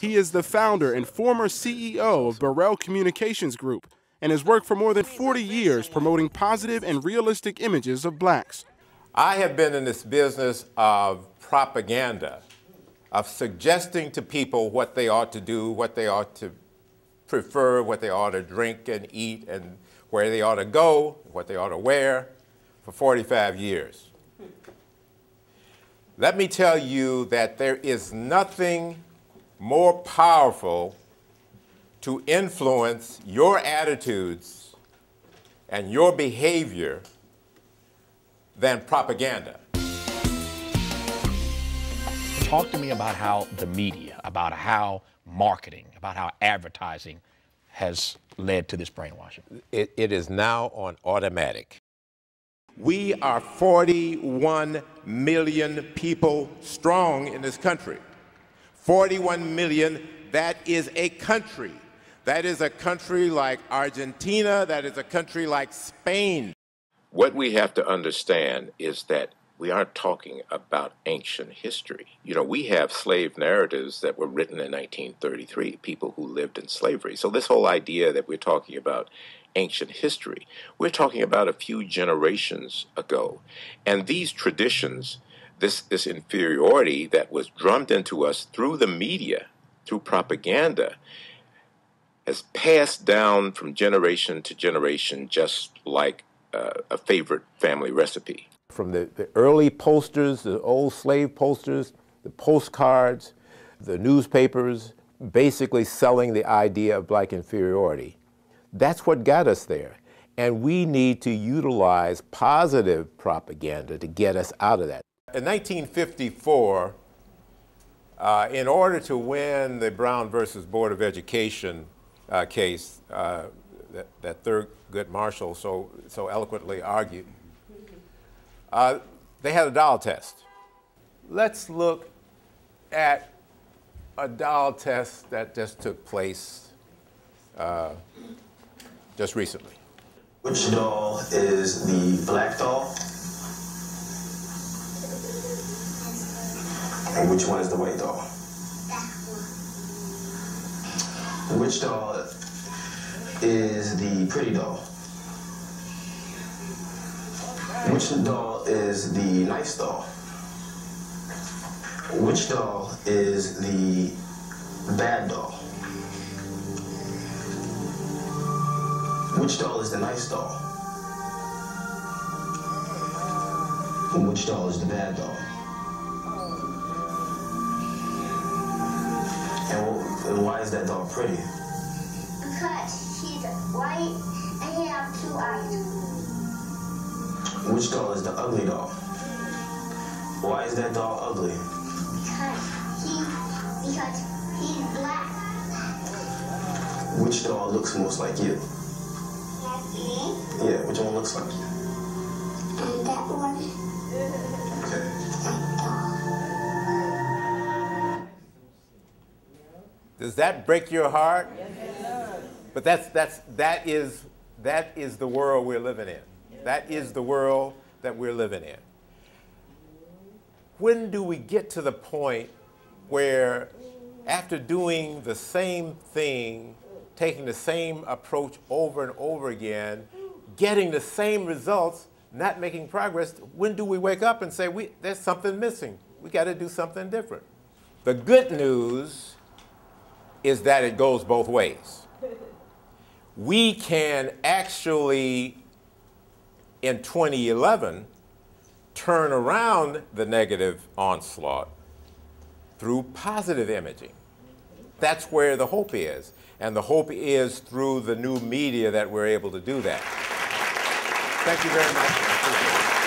He is the founder and former CEO of Burrell Communications Group and has worked for more than 40 years promoting positive and realistic images of blacks. I have been in this business of propaganda, of suggesting to people what they ought to do, what they ought to prefer, what they ought to drink and eat, and where they ought to go, what they ought to wear, for 45 years. Let me tell you that there is nothing more powerful to influence your attitudes and your behavior than propaganda. Talk to me about how the media, about how marketing, about how advertising has led to this brainwashing. It is now on automatic. We are 41 million people strong in this country. 41 million, that is a country. That is a country like Argentina, that is a country like Spain. What we have to understand is that we aren't talking about ancient history. You know, we have slave narratives that were written in 1933, people who lived in slavery. So this whole idea that we're talking about ancient history, we're talking about a few generations ago. And these traditions, this inferiority that was drummed into us through the media, through propaganda, has passed down from generation to generation just like a favorite family recipe. From the early posters, the old slave posters, the postcards, the newspapers, basically selling the idea of black inferiority. That's what got us there. And we need to utilize positive propaganda to get us out of that. In 1954, in order to win the Brown versus Board of Education case that Thurgood Marshall so eloquently argued, they had a doll test. Let's look at a doll test that just took place just recently. Which doll is the black doll? And which one is the white doll? Which doll is the pretty doll? Which doll is the nice doll? Which doll is the bad doll? Which doll is the nice doll? And which doll is the bad doll? And why is that doll pretty? Because she's white and he has 2 eyes. Which doll is the ugly doll? Why is that doll ugly? Because he's black. Which doll looks most like you? Like me? Yeah, which one looks like you? And that one. Okay. Does that break your heart? Yes. But that is the world we're living in. That is the world that we're living in. When do we get to the point where, after doing the same thing, taking the same approach over and over again, getting the same results, not making progress, when do we wake up and say, there's something missing? We got to do something different. The good news is that it goes both ways. We can actually, in 2011, turn around the negative onslaught through positive imaging. That's where the hope is. And the hope is through the new media that we're able to do that. Thank you very much.